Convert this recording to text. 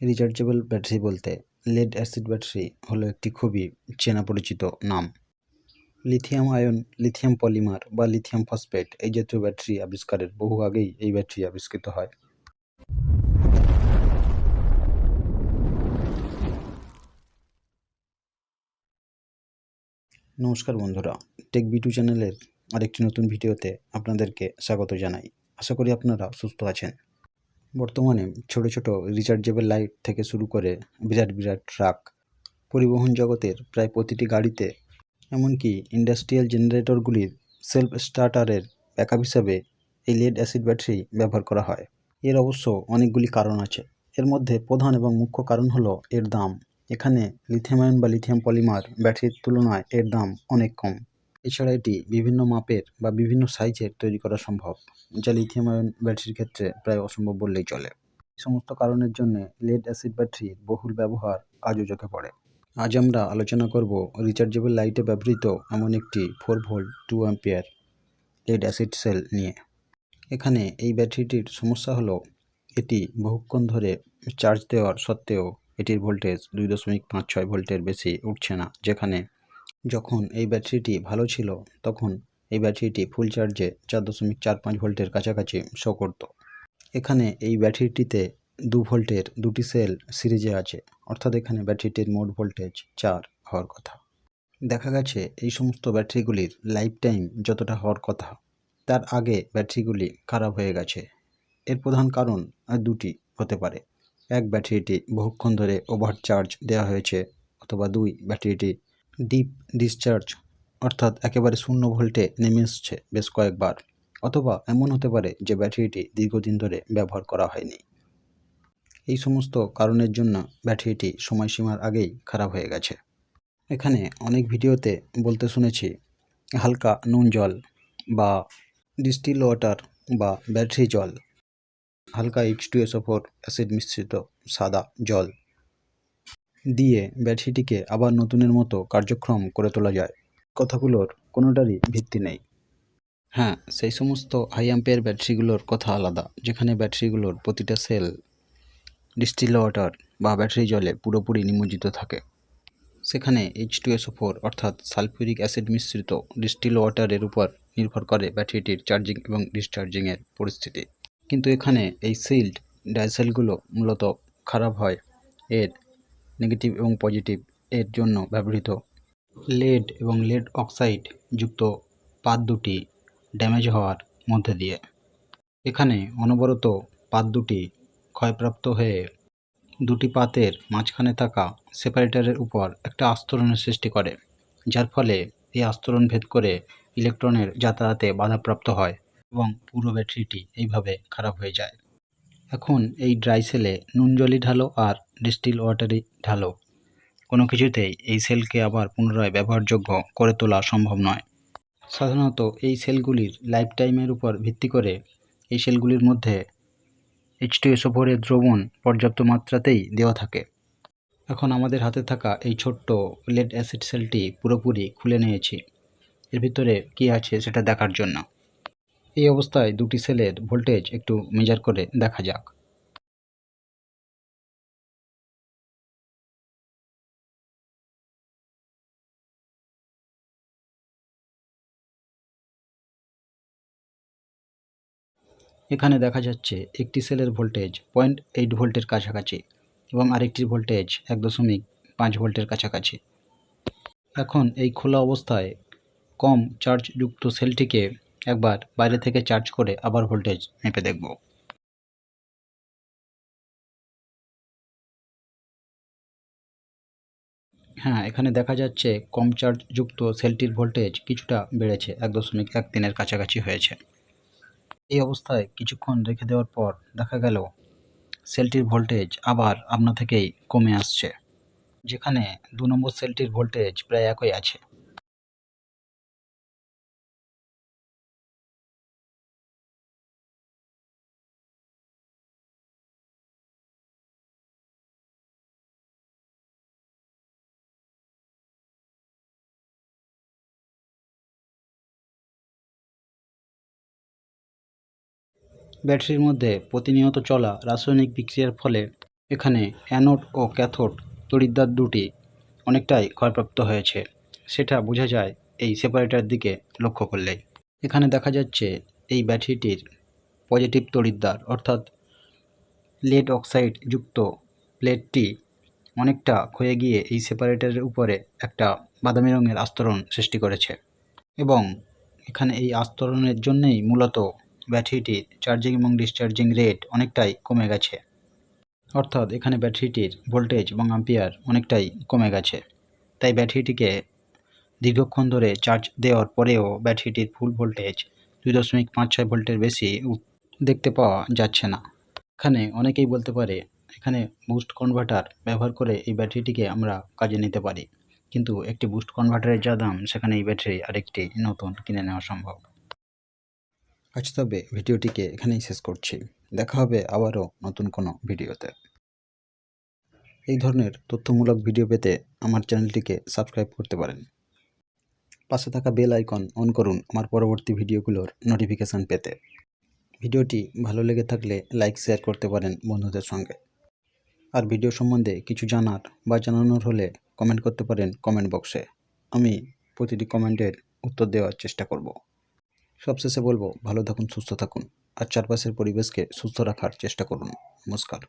Rechargeable battery বলতে lead acid battery হলো একটি খুবই চেনা পরিচিত নাম। লিথিয়াম আয়ন, লিথিয়াম পলিমার বা লিথিয়াম ফসফেট এই জাতীয় ব্যাটারি আবিষ্কারের বহু আগেই এই ব্যাটারি আবিষ্কৃত হয়। নমস্কার বন্ধুরা, টেক বিটু চ্যানেলের আরেকটি নতুন ভিডিওতে আপনাদেরকে স্বাগত জানাই। আশা করি আপনারা সুস্থ আছেন। বর্তমানে ছোট ছোট রিচার্জেবল লাইট থেকে শুরু করে বিরাট বিরাট ট্রাক, পরিবহন জগতের প্রায় প্রতিটি গাড়িতে, এমনকি ইন্ডাস্ট্রিয়াল জেনারেটরগুলির সেলফ স্টার্টারের ব্যাকআপ হিসাবে এই লেড অ্যাসিড ব্যাটারি ব্যবহার করা হয়। এর অবশ্য অনেকগুলি কারণ আছে। এর মধ্যে প্রধান এবং মুখ্য কারণ হলো এর দাম। এখানে লিথিয়াম আয়ন বা লিথিয়াম পলিমার ব্যাটারির তুলনায় এর দাম অনেক কম। এছাড়া এটি বিভিন্ন মাপের বা বিভিন্ন সাইজের তৈরি করা সম্ভব, যা লিথিয়াম আয়ন ব্যাটারির ক্ষেত্রে প্রায় অসম্ভব বললেই চলে। এই সমস্ত কারণের জন্য লেড অ্যাসিড ব্যাটারির বহুল ব্যবহার আজও চোখে পড়ে। আজ আমরা আলোচনা করব রিচার্জেবল লাইটে ব্যবহৃত এমন একটি 4 volt 2 ampere lead acid cell নিয়ে। এখানে এই ব্যাটারিটির সমস্যা হলো এটি বহুক্ষণ ধরে চার্জ দেওয়ার সত্ত্বেও এটির ভোল্টেজ 2.56 ভোল্টের বেশি উঠছে না, যেখানে যখন এই ব্যাটারিটি ভালো ছিল তখন এই ব্যাটারিটি ফুল চার্জে 4.45 ভোল্টের কাছাকাছি শো করত। এখানে এই ব্যাটারিটিতে 2 ভোল্টের দুটি সেল সিরিজে আছে, অর্থাৎ এখানে ব্যাটারিটির মোট ভোল্টেজ 4 হওয়ার কথা। দেখা গেছে এই সমস্ত ব্যাটারিগুলির লাইফ টাইম যতটা হওয়ার কথা তার আগে ব্যাটারিগুলি খারাপ হয়ে গেছে। এর প্রধান কারণ দুটি হতে পারে। এক, ব্যাটারিটি বহুক্ষণ ধরে ওভারচার্জ দেওয়া হয়েছে, অথবা 2, ব্যাটারিটি ডিপ ডিসচার্জ অর্থাৎ একেবারে 0 ভোল্টে নেমে এসছে বেশ কয়েকবার, অথবা এমন হতে পারে যে ব্যাটারিটি দীর্ঘদিন ধরে ব্যবহার করা হয়নি। এই সমস্ত কারণের জন্য ব্যাটারিটি সময়সীমার আগেই খারাপ হয়ে গেছে। এখানে অনেক ভিডিওতে বলতে শুনেছি হালকা নুন জল বা ডিস্টিল ওয়াটার বা ব্যাটারি জল, হালকা H2SO4 অ্যাসিড মিশ্রিত সাদা জল দিয়ে ব্যাটারিটিকে আবার নতুনের মতো কার্যক্ষম করে তোলা যায়। কথাগুলোর কোনোটারই ভিত্তি নেই। হ্যাঁ, সেই সমস্ত হাই অ্যাম্পিয়ার ব্যাটারিগুলোর কথা আলাদা, যেখানে ব্যাটারিগুলোর প্রতিটা সেল ডিস্টিল ওয়াটার বা ব্যাটারি জলে পুরোপুরি নিমজ্জিত থাকে। সেখানে H2SO4 অর্থাৎ সালফিউরিক অ্যাসিড মিশ্রিত ডিস্টিল ওয়াটারের উপর নির্ভর করে ব্যাটারিটির চার্জিং এবং ডিসচার্জিংয়ের পরিস্থিতি। কিন্তু এখানে এই সিল্ড ডাইসেলগুলো মূলত খারাপ হয় এর নেগেটিভ এবং পজিটিভ এর জন্য ব্যবহৃত লেড এবং লেড অক্সাইড যুক্ত পাত দুটি ড্যামেজ হওয়ার মধ্যে দিয়ে। এখানে অনবরত পাত দুটি ক্ষয়প্রাপ্ত হয়ে দুটি পাতের মাঝখানে থাকা সেপারেটরের উপর একটা আস্তরণের সৃষ্টি করে, যার ফলে এই আস্তরণ ভেদ করে ইলেকট্রনের যাতায়াতে বাধাপ্রাপ্ত হয় এবং পুরো ব্যাটারিটি এইভাবে খারাপ হয়ে যায়। এখন এই ড্রাই সেলে নুন জলই ঢালো আর ডিস্টিল ওয়াটারই ঢালো, কোনো কিছুতেই এই সেলকে আবার পুনরায় ব্যবহারযোগ্য করে তোলা সম্ভব নয়। সাধারণত এই সেলগুলির লাইফ টাইমের উপর ভিত্তি করে এই সেলগুলির মধ্যে H2SO4 এর দ্রবণ পর্যাপ্ত মাত্রাতেই দেওয়া থাকে। এখন আমাদের হাতে থাকা এই ছোট্ট লেড অ্যাসিড সেলটি পুরোপুরি খুলে নিয়েছি এর ভিতরে কী আছে সেটা দেখার জন্য। এই অবস্থায় দুটি সেলের ভোল্টেজ একটু মেজার করে দেখা যাক। এখানে দেখা যাচ্ছে একটি সেলের ভোল্টেজ 0.8 ভোল্টের কাছাকাছি এবং আরেকটির ভোল্টেজ 1.5 ভোল্টের কাছাকাছি। এখন এই খোলা অবস্থায় কম চার্জযুক্ত সেলটিকে একবার বাইরে থেকে চার্জ করে আবার ভোল্টেজ মেপে দেখব। হ্যাঁ, এখানে দেখা যাচ্ছে কম চার্জযুক্ত সেলটির ভোল্টেজ কিছুটা বেড়েছে, 1.13 কাছাকাছি হয়েছে। এই অবস্থায় কিছুক্ষণ রেখে দেওয়ার পর দেখা গেল সেলটির ভোল্টেজ আবার আপনা থেকেই কমে আসছে, যেখানে 2 নম্বর সেলটির ভোল্টেজ প্রায় একই আছে। ব্যাটারির মধ্যে প্রতিনিয়ত চলা রাসায়নিক বিক্রিয়ার ফলে এখানে অ্যানোড ও ক্যাথোড তড়িৎদ্বার দুটি অনেকটাই ক্ষয়প্রাপ্ত হয়েছে, সেটা বোঝা যায় এই সেপারেটর দিকে লক্ষ্য করলেই। এখানে দেখা যাচ্ছে এই ব্যাটারিটির পজিটিভ তড়িৎদ্বার অর্থাৎ লেড অক্সাইড যুক্ত প্লেটটি অনেকটা ক্ষয়ে গিয়ে এই সেপারেটরের উপরে একটা বাদামি রঙের আস্তরণ সৃষ্টি করেছে, এবং এখানে এই আস্তরণের জন্যেই মূলত ব্যাটারিটির চার্জিং এবং ডিসচার্জিং রেট অনেকটাই কমে গেছে, অর্থাৎ এখানে ব্যাটারিটির ভোল্টেজ এবং অ্যাম্পিয়ার অনেকটাই কমে গেছে। তাই ব্যাটারিটিকে দীর্ঘক্ষণ ধরে চার্জ দেওয়ার পরেও ব্যাটারিটির ফুল ভোল্টেজ 2.56 ভোল্টের বেশি দেখতে পাওয়া যাচ্ছে না। এখানে অনেকেই বলতে পারে এখানে বুস্ট কনভার্টার ব্যবহার করে এই ব্যাটারিটিকে আমরা কাজে নিতে পারি, কিন্তু একটি বুস্ট কনভার্টারের যা দাম সেখানে এই ব্যাটারি আরেকটি নতুন কিনে নেওয়া সম্ভব। আজ তবে ভিডিওটিকে এখানেই শেষ করছি। দেখা হবে আবারও নতুন কোনো ভিডিওতে। এই ধরনের তথ্যমূলক ভিডিও পেতে আমার চ্যানেলটিকে সাবস্ক্রাইব করতে পারেন। পাশে থাকা বেল আইকন অন করুন আমার পরবর্তী ভিডিওগুলোর নোটিফিকেশান পেতে। ভিডিওটি ভালো লেগে থাকলে লাইক শেয়ার করতে পারেন বন্ধুদের সঙ্গে। আর ভিডিও সম্বন্ধে কিছু জানার বা জানানোর হলে কমেন্ট করতে পারেন কমেন্ট বক্সে। আমি প্রতিটি কমেন্টের উত্তর দেওয়ার চেষ্টা করব। সবশেষে বলবো, ভালো থাকুন, সুস্থ থাকুন আর চারপাশের পরিবেশকে সুস্থ রাখার চেষ্টা করুন। নমস্কার।